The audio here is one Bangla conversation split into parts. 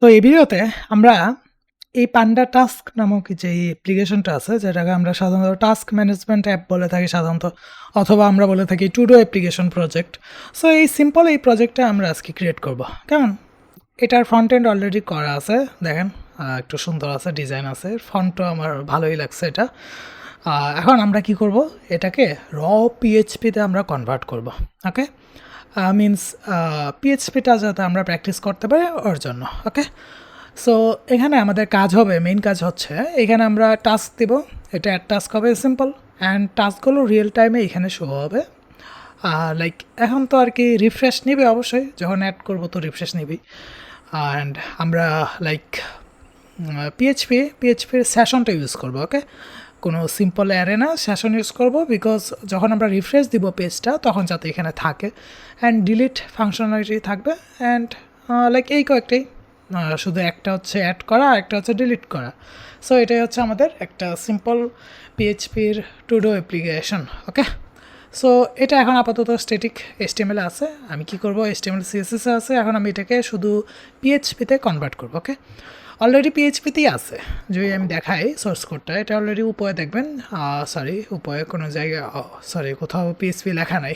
তো এই ভিডিওতে আমরা এই পান্ডা টাস্ক নামক যে অ্যাপ্লিকেশনটা আছে যেটাকে আমরা সাধারণত টাস্ক ম্যানেজমেন্ট অ্যাপ বলে থাকি সাধারণত, অথবা আমরা বলে থাকি টুডো অ্যাপ্লিকেশন প্রজেক্ট। সো এই সিম্পল এই প্রজেক্টটা আমরা আজকে ক্রিয়েট করব। কেমন? এটার ফ্রন্ট এন্ড অলরেডি করা আছে, দেখেন একটু সুন্দর আছে, ডিজাইন আছে, ফন্টও আমার ভালোই লাগছে এটা। এখন আমরা কি করব, এটাকে র পিএইচপিতে আমরা কনভার্ট করব। ওকে, মিনস পিএইচপিটা যাতে আমরা প্র্যাকটিস করতে পারি ওর জন্য। ওকে, সো এখানে আমাদের কাজ হবে, মেইন কাজ হচ্ছে এখানে আমরা টাস্ক দেব, এটা অ্যাড টাস্ক হবে সিম্পল, অ্যান্ড টাস্কগুলো রিয়েল টাইমে এখানে শো হবে। লাইক এখন তো আর কি রিফ্রেশ নিবে, অবশ্যই যখন অ্যাড করবো তো রিফ্রেশ নিবি। অ্যান্ড আমরা লাইক পিএইচপির সেশনটা ইউজ করবো। ওকে, কোনো সিম্পল অ্যারে না, সেশন ইউজ করব, বিকজ যখন আমরা রিফ্রেশ দিব পেজটা তখন যাতে এখানে থাকে, অ্যান্ড ডিলিট ফাংশনালিটি থাকবে, অ্যান্ড লাইক এই কয়েকটাই, শুধু একটা হচ্ছে অ্যাড করা আর একটা হচ্ছে ডিলিট করা। সো এটাই হচ্ছে আমাদের একটা সিম্পল পিএইচপির টুডো অ্যাপ্লিকেশন। ওকে, সো এটা এখন আপাতত স্ট্যাটিক HTML আছে, আমি কি করব, HTML CSS আছে, এখন আমি এটাকে শুধু পিএইচপিতে কনভার্ট করব। ওকে, অলরেডি পিএইচপিতেই আছে, যদি আমি দেখাই সোর্স কোডটা, এটা অলরেডি উপরে দেখবেন, সরি উপরে কোনো জায়গায়, সরি কোথাও পিএইচপি লেখা নাই।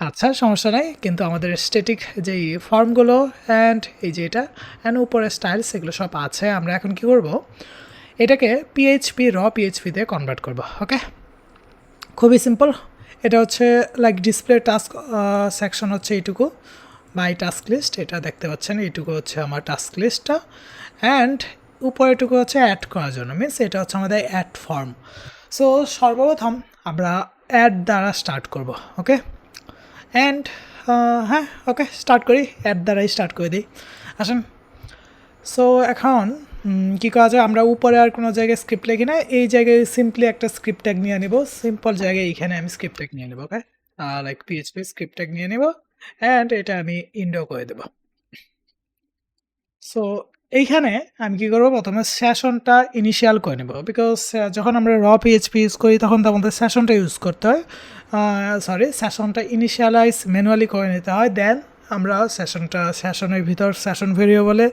আচ্ছা সমস্যা নাই, কিন্তু আমাদের স্ট্যাটিক যেই ফর্মগুলো অ্যান্ড এই যে এটা অ্যান্ড উপরে স্টাইলস এগুলো সব আছে। আমরা এখন কি করব, এটাকে র পিএইচপিতে কনভার্ট করব। ওকে, খুবই সিম্পল। এটা হচ্ছে লাইক ডিসপ্লে টাস্ক সেকশন হচ্ছে এইটুকু, মাই টাস্ক লিস্ট, এটা দেখতে পাচ্ছেন, এইটুকু হচ্ছে আমার টাস্ক লিস্টটা, অ্যান্ড উপরেটুকু হচ্ছে অ্যাড করার জন্য, মিনস এটা হচ্ছে আমাদের অ্যাড ফর্ম। সো সর্বপ্রথম আমরা অ্যাড দ্বারা স্টার্ট করব। ওকে, অ্যান্ড হ্যাঁ ওকে স্টার্ট করি, অ্যাড দ্বারাই স্টার্ট করে দিই, আসেন। সো এখন কী করা যায়, আমরা উপরে আর কোনো জায়গায় স্ক্রিপ্ট লিখি না, এই জায়গায় সিম্পলি একটা স্ক্রিপ্ট ট্যাগ নিয়ে নেব, সিম্পল জায়গায় এইখানে আমি স্ক্রিপ্ট ট্যাগ নিয়ে নেবো। ওকে, লাইক পিএইচপি স্ক্রিপ্ট ট্যাগ নিয়ে নেব, অ্যান্ড এটা আমি ইন্ডো করে দেবো। সো এইখানে আমি কী করবো, প্রথমে সেশনটা ইনিশিয়াল করে নেব, বিকজ যখন আমরা র পিএইচপি ইউজ করি তখন তো আমাদের সেশনটা ইউজ করতে হয়, সেশনটা ইনিশিয়ালাইজ ম্যানুয়ালি করে নিতে হয়, দেন আমরা সেশনের ভিতর সেশন ভেরিয়েবলে,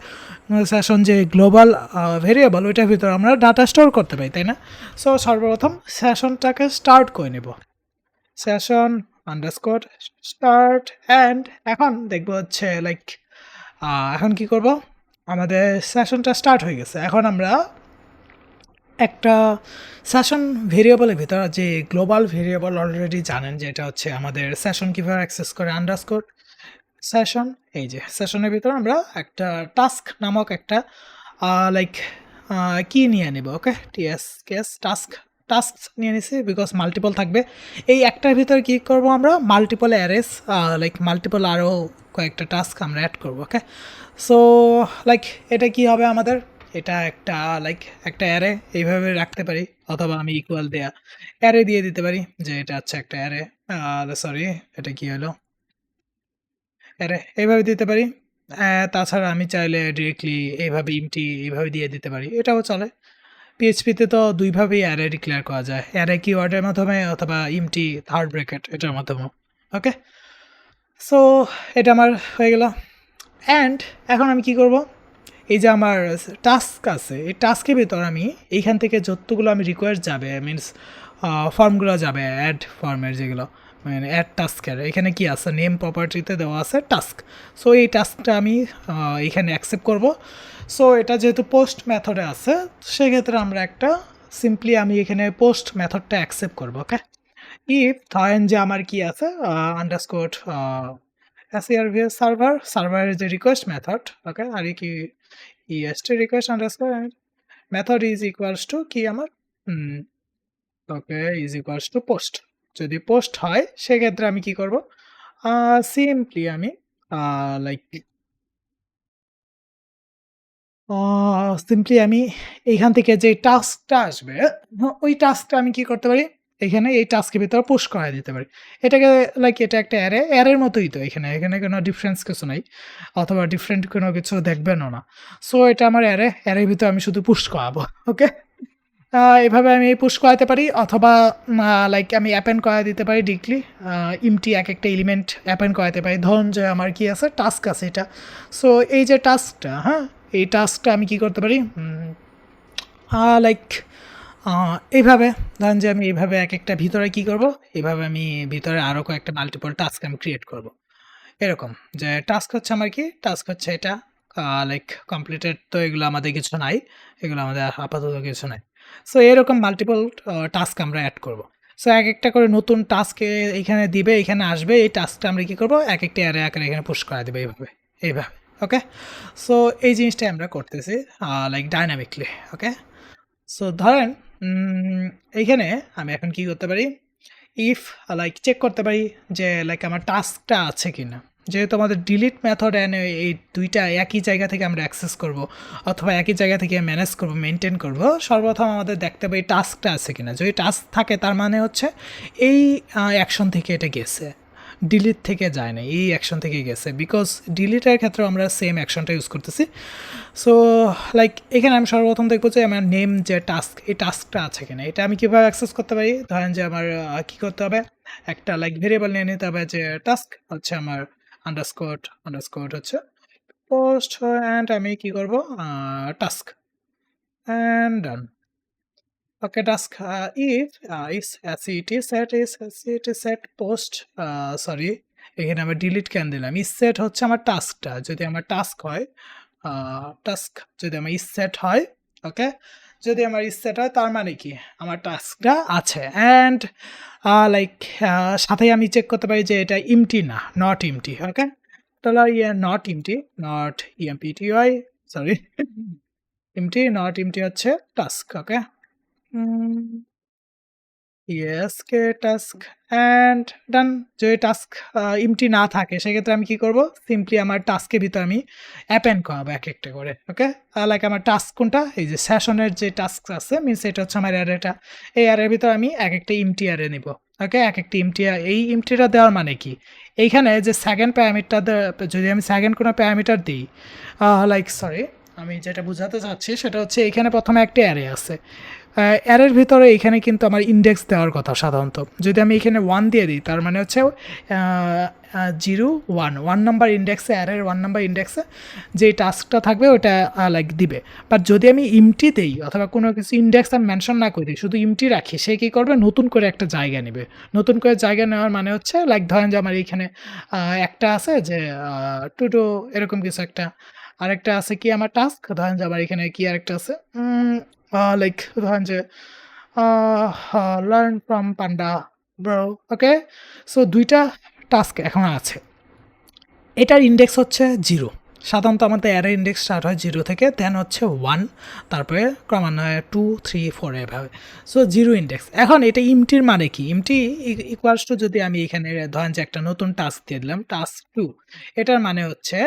সেশন যে গ্লোবাল ভেরিয়েবল ওইটার ভিতর আমরা ডাটা স্টোর করতে পারি, তাই না? সো সর্বপ্রথম সেশনটাকে স্টার্ট করে নেব, সেশন আন্ডারস্কোর স্টার্ট, অ্যান্ড এখন দেখবো হচ্ছে লাইক এখন কি করব, আমাদের সেশনটা স্টার্ট হয়ে গেছে। এখন আমরা একটা সেশন ভেরিয়েবলের ভিতর, যে গ্লোবাল ভেরিয়েবল অলরেডি জানেন যে এটা হচ্ছে আমাদের সেশন কীভাবে অ্যাক্সেস করে, আন্ডারস্কোর সেশন, এই যে সেশনের ভিতর আমরা একটা টাস্ক নামক একটা লাইক কি নিয়ে নেব। ওকে, টাস্ক টাস্ক নিয়ে নিছি, বিকজ মাল্টিপল থাকবে এই একটার ভিতর, কি করব আমরা মাল্টিপল অ্যারেস, লাইক মাল্টিপল আরও কয়েকটা টাস্ক আমরা অ্যাড করবো। ওকে, সো লাইক এটা কি হবে আমাদের, এটা একটা লাইক একটা অ্যারে এইভাবে রাখতে পারি, অথবা আমি ইকুয়াল দেয়া অ্যারে দিয়ে দিতে পারি, যে এটা হচ্ছে একটা অ্যারে, সরি এটা কি হলো, অ্যারে এইভাবে দিতে পারি। তাছাড়া আমি চাইলে ডিরেক্টলি এইভাবে ইমটি এইভাবে দিয়ে দিতে পারি, এটাও চলে। পিএইচপিতে তো দুইভাবেই অ্যারে ডিক্লেয়ার করা যায়, অ্যারে কিওয়ার্ডের মাধ্যমে অথবা ইমটি থার্ড ব্র্যাকেট এটার মাধ্যমে। ওকে, সো এটা আমার হয়ে গেল, অ্যান্ড এখন আমি কি করব, এই যে আমার টাস্ক আছে, এই টাস্কের ভিতর আমি এইখান থেকে যতগুলো আমি রিকোয়েস্ট যাবে, মিনস ফর্মগুলো যাবে, অ্যাড ফর্মের যেগুলো, মানে অ্যাড টাস্কের এখানে কি আছে, নেম প্রপার্টিতে দেওয়া আছে টাস্ক। সো এই টাস্কটা আমি এখানে অ্যাকসেপ্ট করব। সো এটা যেহেতু পোস্ট মেথডে আছে, সেক্ষেত্রে আমরা একটা সিম্পলি আমি এখানে পোস্ট মেথডটা অ্যাকসেপ্ট করব। ওকে, ইফ ধরেন যে আমার কি আছে, আন্ডারস্কোর SERVS সার্ভারের যে রিকোয়েস্ট মেথড, ওকে, আর কি EST request underscore method is equals to কি আমার, ওকে, ইজ ইকুয়ালস টু পোস্ট। যদি পোস্ট হয় সেক্ষেত্রে আমি কি করব, সিম্পলি আমি লাইক সিম্পলি আমি এইখান থেকে যে টাস্কটা আসবে, ওই টাস্কটা আমি কি করতে পারি, এখানে এই টাস্কের ভিতরে পুশ করাই দিতে পারি। এটাকে লাইক এটা একটা অ্যারের মতোই তো, এখানে কোনো ডিফারেন্স কিছু নাই, অথবা ডিফারেন্ট কোনো কিছু দেখবেনও না। সো এটা আমার অ্যারের ভিতরে আমি শুধু পুশ করাবো। ওকে, এভাবে আমি পুশ করাতে পারি, অথবা লাইক আমি অ্যাপেন্ড করাই দিতে পারি ডিরেক্টলি, ইমটি এক একটা এলিমেন্ট অ্যাপেন্ড করাতে পারি। ধরুন যে আমার কি আছে, টাস্ক আছে এটা, সো এই যে টাস্কটা, হ্যাঁ এই টাস্কটা আমি কি করতে পারি, লাইক এইভাবে ধরেন যে আমি এইভাবে এক একটা ভিতরে কি করব, এইভাবে আমি ভিতরে আরও কয়েকটা মাল্টিপল টাস্ক আমি ক্রিয়েট করব। এরকম যে টাস্ক হচ্ছে আমার কি, টাস্ক হচ্ছে এটা লাইক কমপ্লিটেড, তো এগুলো আমাদের কিছু নাই, এগুলো আমাদের আপাতত কিছু নাই। সো এরকম মাল্টিপল টাস্ক আমরা অ্যাড করব। সো এক একটা করে নতুন টাস্কে এখানে দিবে, এখানে আসবে, এই টাস্কটা আমরা কী করবো, এক একটা অ্যারে আকারে এখানে পুশ করা দেবে এইভাবে এইভাবে। ওকে, সো এই জিনিসটাই আমরা করতেছি লাইক ডাইনামিকলি। ওকে, সো ধরেন এইখানে আমি এখন কি করতে পারি, ইফ লাইক চেক করতে পারি যে লাইক আমার টাস্কটা আছে কি না। যেহেতু আমাদের ডিলিট মেথড অ্যান্ড এই দুইটা একই জায়গা থেকে আমরা অ্যাক্সেস করব অথবা একই জায়গা থেকে ম্যানেজ করব, মেনটেন করব, সর্বপ্রথম আমাদের দেখতে হবে এই টাস্কটা আছে কিনা। যদি টাস্ক থাকে তার মানে হচ্ছে এই অ্যাকশন থেকে এটা গেছে, ডিলিট থেকে যায় না, এই অ্যাকশন থেকে গেছে। বিকজ ডিলিটের ক্ষেত্রে আমরা সেম অ্যাকশনটা ইউজ করতেছি। সো লাইক এখানে আমি সর্বপ্রথম দেখবো যে আমার নেম যে টাস্ক, এই টাস্কটা আছে কিনা। এটা আমি কীভাবে অ্যাক্সেস করতে পারি, ধরেন যে আমার কী করতে হবে, একটা লাইক ভেরিয়েবল নিয়ে নিতে হবে যে টাস্ক হচ্ছে আমার আন্ডারস্কোর হচ্ছে পোস্ট, অ্যান্ড আমি কী করবো task and done. Okay, task if set post, sorry এখানে আমি ডিলিট ক্যান দিলাম। ইস সেট হচ্ছে আমার টাস্কটা, যদি আমার টাস্ক হয় টাস্ক, যদি আমার ইস সেট হয়, ওকে, যদি আমার ইস সেট হয় তার মানে কি আমার টাস্কটা আছে। অ্যান্ড লাইক সাথে আমি চেক করতে পারি যে এটা ইমটি না, নট ইমটি। ওকে, তাহলে not empty, not E M P T Y, sorry empty, not empty হচ্ছে task. Okay, yes K task and done. যদি টাস্ক ইমটি না থাকে সেক্ষেত্রে আমি কি করব, সিম্পলি আমার টাস্কের ভিতর আমি অ্যাপেন্ড করাবো এক একটা করে। ওকে, লাইক আমার টাস্ক কোনটা, এই যে সেশনের যে টাস্ক আছে মিনস এটা হচ্ছে আমার অ্যারেটা, এই অ্যারের ভিতর আমি এক একটা ইমটি অ্যারে নিব। ওকে, এক একটা ইমটি, এই ইমটিটা দেওয়ার মানে কি, এইখানে যে সেকেন্ড প্যারামিটার, যদি আমি সেকেন্ড কোনো প্যারামিটার দিই, লাইক সরি আমি যেটা বোঝাতে চাচ্ছি সেটা হচ্ছে এখানে প্রথমে একটা অ্যারে আছে, অ্যারের ভিতরে এখানে কিন্তু আমার ইন্ডেক্স দেওয়ার কথা সাধারণত। যদি আমি এখানে 1 দিয়ে দিই তার মানে হচ্ছে 0 1 1 নাম্বার ইন্ডেক্সে, অ্যারের 1 নাম্বার ইন্ডেক্সে যেই টাস্কটা থাকবে ওটা লাইক দিবে। বাট যদি আমি ইমটি দেই অথবা কোনো কিছু ইন্ডেক্স আমি মেনশন না করে দিই, শুধু ইমটি রাখি, সে কী করবে, নতুন করে একটা জায়গা নেবে। নতুন করে জায়গা নেওয়ার মানে হচ্ছে লাইক ধরেন যে আমার এইখানে একটা আছে যে টু এরকম কিছু একটা, আরেকটা আছে কি আমার টাস্ক, ধরেন যে আমার এখানে কি আরেকটা আছে লাইক ধরেন যে learn from panda bro. Okay, so দুইটা টাস্ক এখন আছে, এটার ইন্ডেক্স হচ্ছে 0। সাধারণত আমাদের অ্যারে ইন্ডেক্স স্টার্ট হয় 0 থেকে, দেন হচ্ছে 1, তারপরে ক্রমান্বয়ে 2 3 4 এভাবে। So 0 index. এখন এটা ইমটির মানে কি, ইমটি ইকুয়ালস টু, যদি আমি এখানে ধরেন যে একটা নতুন টাস্ক দিয়ে দিলাম টাস্ক 2, এটার মানে হচ্ছে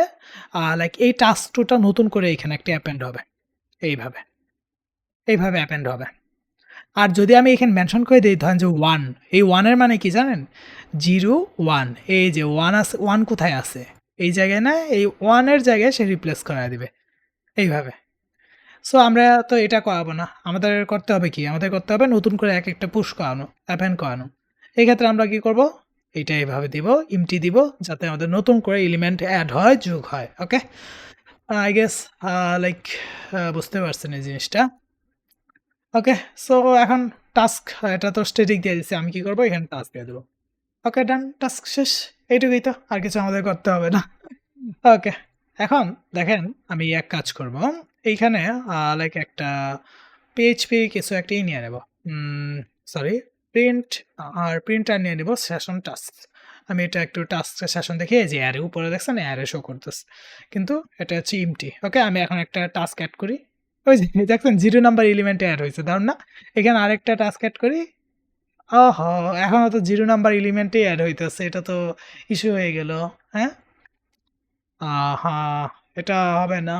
লাইক এই টাস্ক 2টা নতুন করে এখানে একটা অ্যাপেন্ড হবে, এইভাবে এইভাবে অ্যাপেন্ড হবে। আর যদি আমি এখানে মেনশন করে দিই ধরেন যে 1, এই 1 এর মানে কি জানেন, 0 1, এই যে 1 আছে, 1 কোথায় আছে, এই জায়গায় না, এই 1 এর জায়গায় সে রিপ্লেস করায় দিবে এইভাবে। সো আমরা তো এটা করাবো না, আমাদের করতে হবে কি, আমাদের করতে হবে নতুন করে এক একটা পুশ করানো, অ্যাপেন্ড করানো। এই ক্ষেত্রে আমরা কি করব, এটা এইভাবে দিব, ইমটি দিব, যাতে আমাদের নতুন করে এলিমেন্ট অ্যাড হয়, যোগ হয়। ওকে, আই গেস লাইক বুঝতে পারছেন এই জিনিসটা। ওকে, সো এখন টাস্ক, এটা তো স্ট্যাটিক দিয়ে দিচ্ছি, আমি কি করবো, এখানে টাস্ক দিয়ে দেবো। ওকে, ডান, টাস্ক শেষ, এইটুকুই তো, আর কিছু আমাদের করতে হবে না। ওকে, এখন দেখেন আমি এক কাজ করব, এইখানে লাইক একটা পিএইচপি কিছু একটা নিয়ে নেব, সরি প্রিন্ট, আর প্রিন্টার নিয়ে নেব সেশন টাস্ক। আমি এটা একটু টাস্ক সেশন দেখে যে অ্যারে উপরে দেখছেন অ্যারে শো করতেছে, কিন্তু এটা হচ্ছে ইমটি। ওকে, আমি এখন একটা টাস্ক অ্যাড করি, ওই যে দেখছেন 0 নাম্বার এলিমেন্টে অ্যাড হয়েছে, ধরুন না, এখানে আরেকটা টাস্ক অ্যাড করি, এখনও তো 0 নাম্বার এলিমেন্টেই অ্যাড হইতেছে, এটা তো ইস্যু হয়ে গেল। হ্যাঁ, হ্যাঁ, এটা হবে না,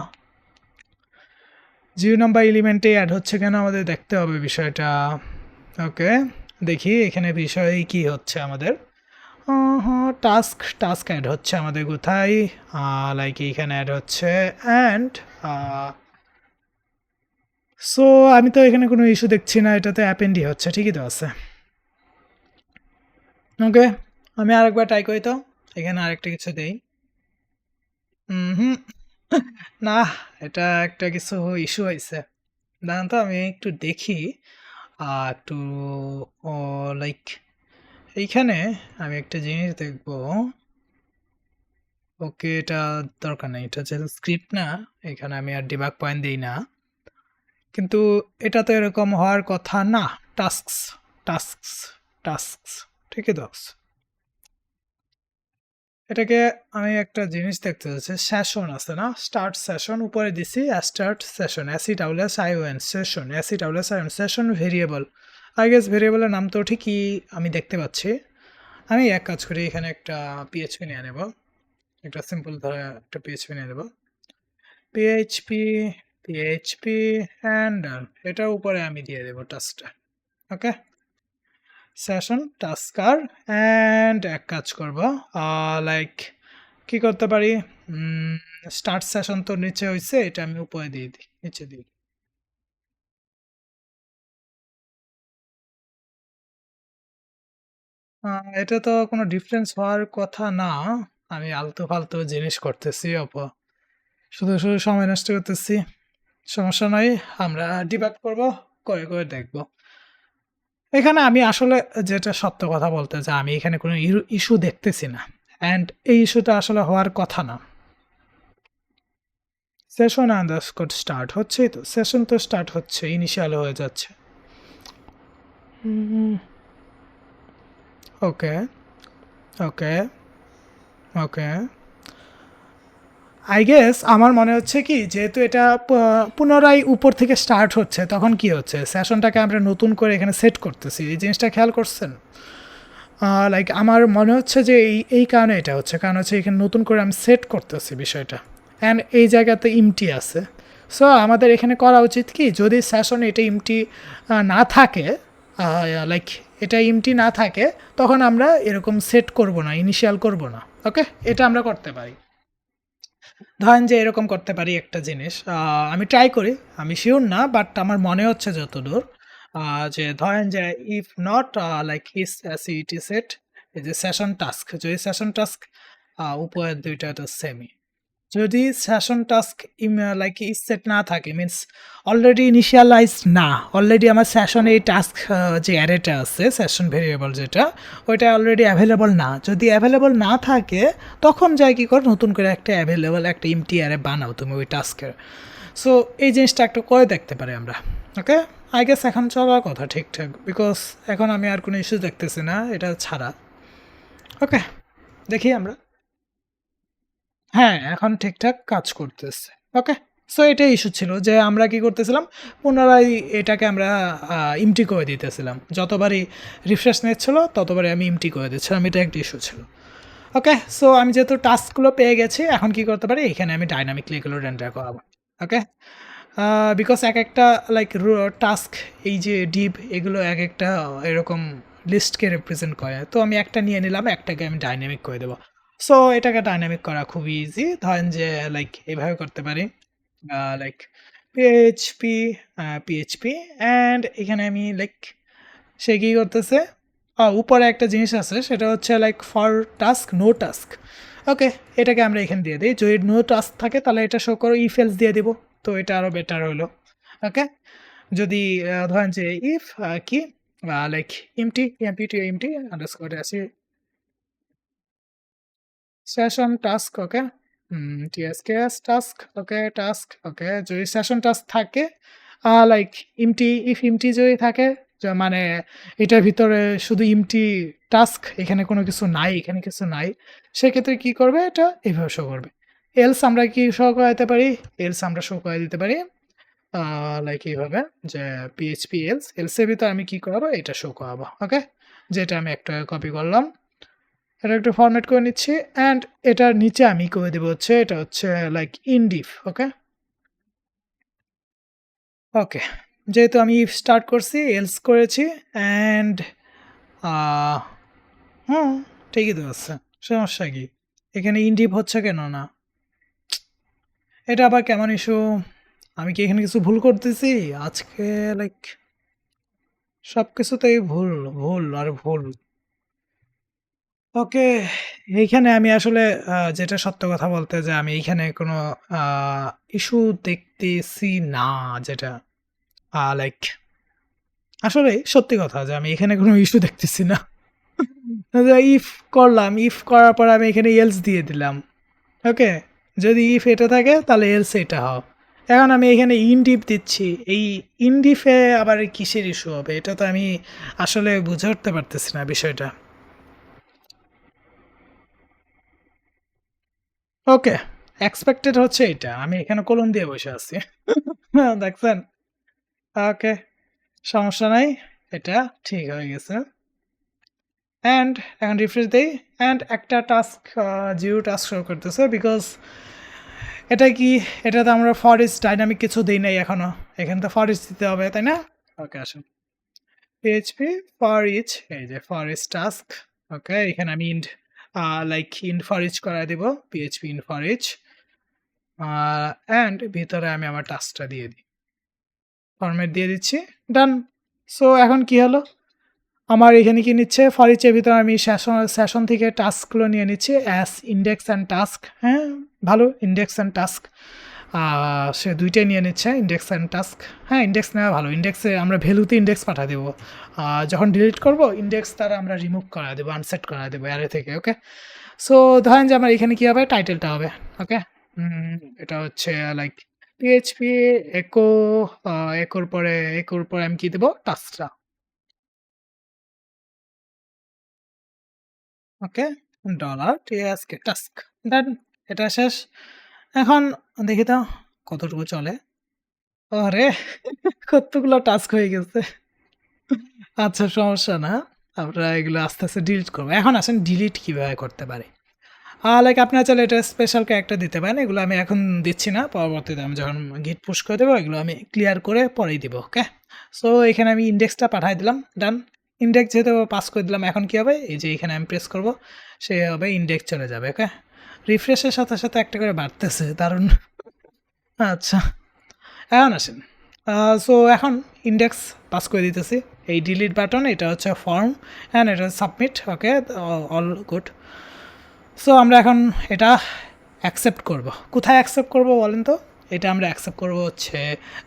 0 নাম্বার এলিমেন্টে অ্যাড হচ্ছে কেন আমাদের দেখতে হবে বিষয়টা। ওকে, দেখি এখানে বিষয় কি হচ্ছে আমাদের, টাস্ক টাস্ক অ্যাড হচ্ছে আমাদের কোথায়, লাইক এইখানে অ্যাড হচ্ছে, অ্যান্ড সো আমি তো এখানে কোনো ইস্যু দেখছি না, এটাতে অ্যাপেন্ডই হচ্ছে, ঠিকই তো আছে। ওকে, আমি আরেকবার ট্রাই করি তো, এখানে আরেকটা কিছু দেই। হুম, না, এটা একটা কিছু ইস্যু হয়েছে। দাঁড়ান তো আমি একটু দেখি। একটু লাইক এইখানে আমি একটা জিনিস দেখব। ওকে, এটা দরকার নেই, এটা যেহেতু স্ক্রিপ্ট না, এখানে আমি আর ডিবাগ পয়েন্ট দিই না। কিন্তু এটা তো এরকম হওয়ার কথা না। টাস্কস, টাস্কস, টাস্কস, ঠিকই তো। এটাকে আমি একটা জিনিস দেখতে চাচ্ছি, সেশন আছে না, স্টার্ট সেশন উপরে দিছি, start session, SESSION session, SESSION session variable. I guess ভেরিয়েবলের নাম তো ঠিকই আমি দেখতে পাচ্ছি। আমি এক কাজ করি, এখানে একটা পিএইচপি নিয়ে নেব, একটা সিম্পল ধরে একটা পিএইচপি নিয়ে নেব। পিএইচপি, পিএইচপি অ্যান্ড এটার উপরে আমি দিয়ে দেবো টাস্কটা। ওকে, সেশন টাস্কার অ্যান্ড এক কাজ করব, লাইক কি করতে পারি, স্টার্ট সেশন তো নিচে হয়েছে, এটা আমি উপরে দিয়ে দিই, নিচে দিই। এটা তো কোনো ডিফারেন্স হওয়ার কথা না। আমি আলতু ফালতু জিনিস করতেছি শুধু শুধু সময় নষ্ট করতেছি। সমস্যা নয়, আমরা ডিবাগ করব, করে করে দেখব। এখানে আমি আসলে যেটা সত্য কথা বলতে চাই, আমি এখানে কোনো ইস্যু দেখতেছি না, অ্যান্ড এই ইস্যুটা আসলে হওয়ার কথা না। সেশন আন্ডারস্কোর স্টার্ট হচ্ছেই তো, সেশন তো স্টার্ট হচ্ছে, ইনিশিয়াল হয়ে যাচ্ছে। ওকে, ওকে, ওকে। আই গেস আমার মনে হচ্ছে কি, যেহেতু এটা পুনরায় উপর থেকে স্টার্ট হচ্ছে, তখন কি হচ্ছে, সেশনটাকে আমরা নতুন করে এখানে সেট করতেছি, এই জিনিসটা খেয়াল করছেন? লাইক আমার মনে হচ্ছে যে এই কারণে এটা হচ্ছে, কারণ হচ্ছে এখানে নতুন করে আমি সেট করতেছি বিষয়টা, অ্যান্ড এই জায়গাতে ইমটি আছে। সো আমাদের এখানে করা উচিত কি, যদি সেশনে এটা ইমটি না থাকে, লাইক এটা ইমটি না থাকে, তখন আমরা এরকম সেট করব না, ইনিশিয়াল করব না। ওকে, এটা আমরা করতে পারি। ধরেন যে এরকম করতে পারি একটা জিনিস, আমি ট্রাই করি, আমি শিওর না, বাট আমার মনে হচ্ছে যতদূর, যে ধরেন যে if not like his CET set, এই যে সেশন টাস্ক, যদি সেশন টাস্ক উপরের দুইটা তো সেমই, যদি সেশন টাস্ক লাইক ইস সেট না থাকে, মিনস অলরেডি ইনিশিয়ালাইজ না, অলরেডি আমার সেশনে এই টাস্ক যে অ্যারেটা আছে, সেশন ভেরিয়েবল যেটা, ওইটা অলরেডি অ্যাভেলেবল না, যদি অ্যাভেলেবল না থাকে, তখন যাই কী করো, নতুন করে একটা অ্যাভেলেবল একটা ইমটি অ্যারে বানাও তুমি ওই টাস্কের। সো এই জিনিসটা একটু করে দেখতে পারি আমরা। ওকে, আই গেস এখন চলার কথা ঠিকঠাক, বিকজ এখন আমি আর কোনো ইস্যু দেখতেছি না এটা ছাড়া। ওকে, দেখি আমরা। হ্যাঁ, এখন ঠিকঠাক কাজ করতেছে। ওকে। সো এটাই ইস্যু ছিল যে আমরা কি করতেছিলাম, পুনরায় এটাকে আমরা ইমটি করে দিতেছিলাম। যতবারই রিফ্রেশ নিচ্ছিল ততবারই আমি ইমটি করে দিচ্ছিলাম। এটা একটা ইস্যু ছিল। ওকে, সো আমি যেহেতু টাস্কগুলো পেয়ে গেছি, এখন কি করতে পারি, এখানে আমি ডাইনামিকলি এগুলো রেন্ডার করাবো। ওকে? বিকজ একেকটা লাইক টাস্ক, এই যে ডিপ, এগুলো একেকটা এরকম লিস্টকে রিপ্রেজেন্ট করে। তো আমি একটা নিয়ে নিলাম, একটাকে আমি ডাইনামিক করে দেবো। সো এটাকে ডাইনামিক করা খুবই ইজি। ধরেন যে লাইক এভাবে করতে পারি, লাইক পিএইচপি, পিএইচপি অ্যান্ড এখানে আমি লাইক সে কী করতেছে, উপরে একটা জিনিস আছে, সেটা হচ্ছে like for task no task. Okay, এটাকে আমরা এখানে দিয়ে দিই, যদি নো টাস্ক থাকে তাহলে এটা শো করো, ইফ এলস দিয়ে দিব, তো এটা আরও বেটার হলো। ওকে, যদি ধরেন যে ইফ কি like empty, empty empty underscore আসি session task. Okay, TSKS task. Okay, task. Okay, যদি সেশন টাস্ক থাকে, লাইক ইমটি, ইফ ইমটি যদি থাকে, মানে এটার ভিতরে শুধু ইমটি টাস্ক, এখানে কোনো কিছু নাই, এখানে কিছু নাই, সেক্ষেত্রে কি করবে, এটা এইভাবে শো করবে। এলস আমরা কি শো করাইতে পারি, এলস আমরা শো করে দিতে পারি লাইক এইভাবে, যে পিএইচপি এলস, এলসের ভিতরে আমি কি করাবো, এটা শো করাবো। ওকে, যেটা আমি একটা কপি করলাম, এটা একটু ফরম্যাট করে নিচ্ছি, অ্যান্ড এটার নিচে আমি করে দেবো হচ্ছে, এটা হচ্ছে লাইক ইনডিফ। ওকে, ওকে, যেহেতু আমি ইফ স্টার্ট করছি, এলস করেছি, অ্যান্ড হুম, ঠিকই তো আছে, সমস্যা কি, এখানে ইনডিফ হচ্ছে কেন না, এটা আবার কেমন ইস্যু, আমি কি এখানে কিছু ভুল করতেছি আজকে, লাইক সব কিছুতেই ভুল, ভুল আর ভুল। ওকে, এইখানে আমি আসলে যেটা সত্য কথা বলতে যে আমি এইখানে কোনো আ ইস্যু দেখতেছি না যেটা লাইক আসলেই সত্যি কথা যে আমি এখানে কোনো ইস্যু দেখতেছি না। যে ইফ করলাম, ইফ করার পর আমি এখানে এলস দিয়ে দিলাম। ওকে? যদি ইফ এটা থাকে তাহলে এলস এটা হবে। এখন আমি এখানে ইনডিফ দিচ্ছি। এই ইনডিফে আবার কিসের ইস্যু হবে? এটা তো আমি আসলে বুঝে উঠতে পারতেছি না বিষয়টা। ওকে, এক্সপেক্টেড হচ্ছে এটা। আমি এখানে কলম দিয়ে বসে আছি। দেখছেন? ওকে, সমস্যা নাই। এটা ঠিক হয়ে গেছে। অ্যান্ড এখন রিফ্রেশ দেই অ্যান্ড একটা টাস্ক 0 টাস্ক শো করতেছে বিকজ এটা কি এটাতে আমরা ফরেস্ট ডাইনামিক কিছু দেই নাই এখনো। এখানে তো ফরেস্ট দিতে হবে, তাই না? ওকে আসুন। পিএইচপি ফর ইচ এই যে ফরেস্ট টাস্ক। ওকে, এখানে আমি end like end for each করায় দিব। PHP end for each and ভিতরে আমি আমার টাস্কটা দিয়ে দিই। ফরম্যাট দিয়ে দিচ্ছি। ডান। সো এখন কি হলো? আমার এখানে কি নিচ্ছে ফর ইচ এর ভিতরে আমি সেশন থেকে টাস্কগুলো নিয়ে নিচ্ছি অ্যাস ইনডেক্স অ্যান্ড টাস্ক। হ্যাঁ, ভালো ইনডেক্স অ্যান্ড টাস্ক। সে ২ টাই নিয়ে নিচ্ছে ইনডেক্স অ্যান্ড টাস্ক। হ্যাঁ, ইনডেক্স নেওয়া ভালো। ইনডেক্সে আমরা ভ্যালুতে ইনডেক্স পাঠিয়ে দেবো। যখন ডিলিট করব ইনডেক্স দ্বারা আমরা রিমুভ করা দেবো, আনসেট করা দেবো অ্যারে থেকে। ওকে? সো ধরেন যে আমার এখানে কি হবে টাইটেলটা হবে। ওকে? এটা হচ্ছে লাইক পিএইচপি একো একোর পরে আমি কি দেবো টাস্কটা। ওকে? $TSK task. ডান। এটা শেষ। এখন দেখি তো কতটুকু চলে। ওরে! কতগুলো টাস্ক হয়ে গেছে। আচ্ছা সমস্যা না। আমরা এগুলো আস্তে, আস্তে ডিলিট করব। এখন আসেন ডিলিট কিভাবে করতে পারি। লাইক আপনারা চাইলে এটা স্পেশাল ক্যারেক্টার দিতে পারেন। এগুলো আমি এখন দিচ্ছি না। পরবর্তীতে আমি যখন গিট পুশ করে দেবো এগুলো আমি ক্লিয়ার করে পরেই দিব। ওকে? সো এখানে আমি ইনডেক্সটা পাঠায় দিলাম। ডান। ইনডেক্স যেহেতু পাস করে দিলাম এখন কি হবে? এই যে এখানে আমি প্রেস করব। সে হবে ইনডেক্স চলে যাবে। ওকে? রিফ্রেশের সাথে, সাথে একটা করে বাড়তেছে। দারুণ। আচ্ছা। এখন আসেন। সো এখন ইনডেক্স পাস করে দিতেছি। এই ডিলিট বাটন এটা হচ্ছে ফর্ম অ্যান্ড এটা submit. Okay? All good. So আমরা এখন এটা অ্যাকসেপ্ট করব। কোথায় অ্যাকসেপ্ট করব বলেন তো? এটা আমরা অ্যাকসেপ্ট করব হচ্ছে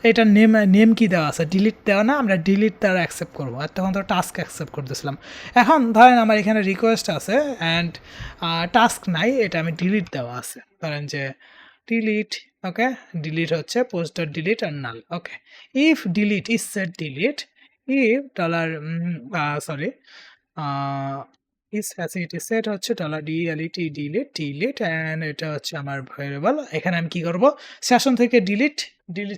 এটার নেম কি দেওয়া আছে? ডিলিট দেওয়া না, আমরা ডিলিট দ্বারা অ্যাকসেপ্ট করব। আর তখন তো টাস্ক অ্যাকসেপ্ট করতেছিলাম। এখন ধরেন আমার এখানে রিকোয়েস্ট আছে অ্যান্ড টাস্ক নাই, এটা আমি ডিলিট দেওয়া আছে। ধরেন যে ডিলিট। ওকে? ডিলিট হচ্ছে পোস্ট ডট ডিলিট আর null. Okay? If delete is set delete if dollar sorry is acid set হচ্ছে $DLET অ্যান্ড এটা হচ্ছে আমার ভেরিয়েবল। এখানে আমি কি করব? সেশন থেকে ডিলিট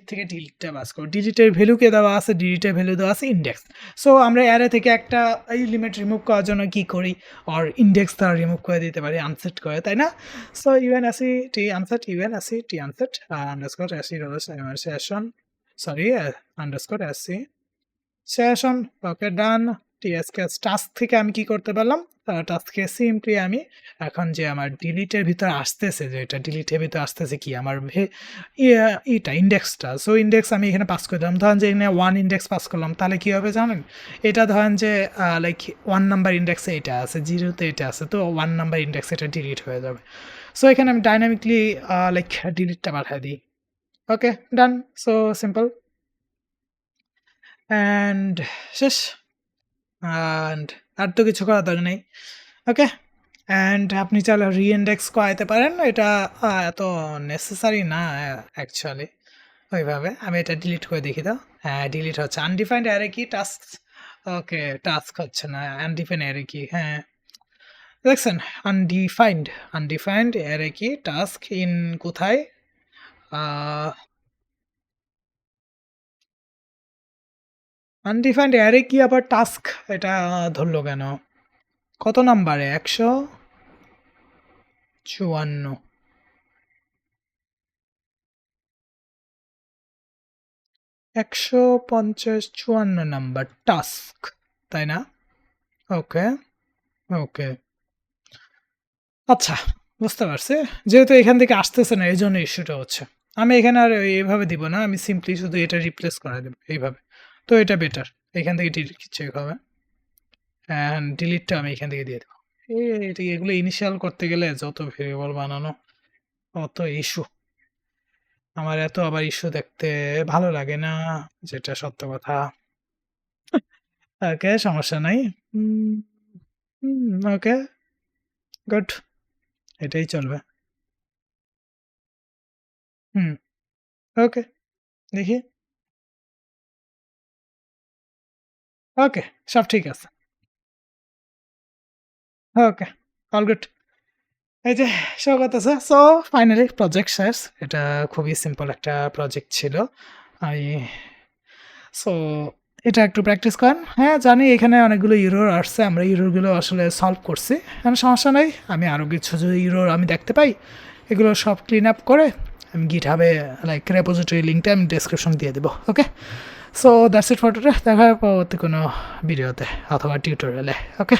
থেকে ডিলিটটা পাস করব। ডিলিটের ভ্যালু কে দেওয়া আছে? ডিলিটের ভ্যালু দেওয়া আছে ইনডেক্স। সো আমরা অ্যারে থেকে একটা এলিমেন্ট রিমুভ করার জন্য কি করি? অর ইনডেক্স দ্বারা রিমুভ করে দিতে পারি আনসেট করে, তাই না? সো UNSC আনসেট আন্ডারস্কোর অ্যাসি ডলার সেশন সরি আন্ডারস্কোর অ্যাসি session. Okay done. TSK task থেকে আমি কি করতে পারলাম? টাস্ককে সিম্পলি আমি এখন যে আমার ডিলিটের ভিতরে আসতেছে যে এটা ডিলিটের ভিতরে আসতেছে কি আমার এটা ইন্ডেক্সটা। সো ইন্ডেক্স আমি এখানে পাস করে দিলাম। ধরেন যে এখানে 1 ইন্ডেক্স পাস করলাম তাহলে কী হবে জানেন? এটা ধরেন যে লাইক 1 নাম্বার ইন্ডেক্সে এটা আছে, 0-তে এটা আছে, তো 1 নাম্বার ইন্ডেক্স এটা ডিলিট হয়ে যাবে। সো এখানে আমি ডাইনামিকলি লাইক ডিলিটটা পাঠিয়ে দিই। ওকে ডান। সো সিম্পল অ্যান্ড শেষ। অ্যান্ড আর তো কিছু করার দরকার নেই। ওকে? অ্যান্ড আপনি চাইলে রি-ইনডেক্স করাইতে পারেন। এটা এত নেসেসারি না অ্যাকচুয়ালি ওইভাবে। আমি এটা ডিলিট করে দেখি তো। হ্যাঁ, ডিলিট হচ্ছে। আনডিফাইন্ড অ্যারে কি টাস্ক? ওকে, টাস্ক হচ্ছে না। আনডিফাইন্ড অ্যারে কি? হ্যাঁ, দেখছেন? আনডিফাইন্ড অ্যারে কি? টাস্ক ইন কোথায়? আ আনডিফাইন্ড অ্যারে কি আবার টাস্ক এটা ধরল কেন? কত নাম্বারে? 154 150-54 নাম্বার টাস্ক, তাই না? ওকে, ওকে। আচ্ছা, বুঝতে পারছি। যেহেতু এখান থেকে আসতেছে না এজন্য ইস্যুটা হচ্ছে। আমি এখানে আর এভাবে দিব না। আমি সিম্পলি শুধু এটা রিপ্লেস করে দেব এইভাবে। তো এটা বেটার। এখান থেকে ডিলিট চেক হবে। অ্যান্ড ডিলিটটা আমি এখান থেকে দিয়ে দেব। এগুলো ইনিশিয়াল করতে গেলে যত ভেরিয়েবল বানানো অত ইস্যু। আমার এত আবার ইস্যু দেখতে ভালো লাগে না, যেটা সত্য কথা। ওকে, সমস্যা নাই। হুম, ওকে, গুড। এটাই চলবে। হুম, ওকে, দেখি। ওকে, সব ঠিক আছে। ওকে, অল গুড। এই যে স্বাগত আছে। সো ফাইনালি প্রজেক্ট শেষ। এটা খুবই সিম্পল একটা প্রজেক্ট ছিল। আমি সো এটা একটু প্র্যাকটিস করেন। হ্যাঁ, জানি এখানে অনেকগুলো ইরর আসছে। আমরা ইররগুলো আসলে সলভ করছি। এখন সমস্যা নাই। আমি আরও কিছু যদি ইরর আমি দেখতে পাই, এগুলো সব ক্লিন আপ করে আমি GitHub-এ লাইক রেপোজিটরি লিঙ্কটা আমি ডেসক্রিপশন দিয়ে দেবো। Okay? So that's it for today. দেখা হবে পরবর্তী কোনো ভিডিওতে অথবা টিউটোরিয়ালে। ওকে?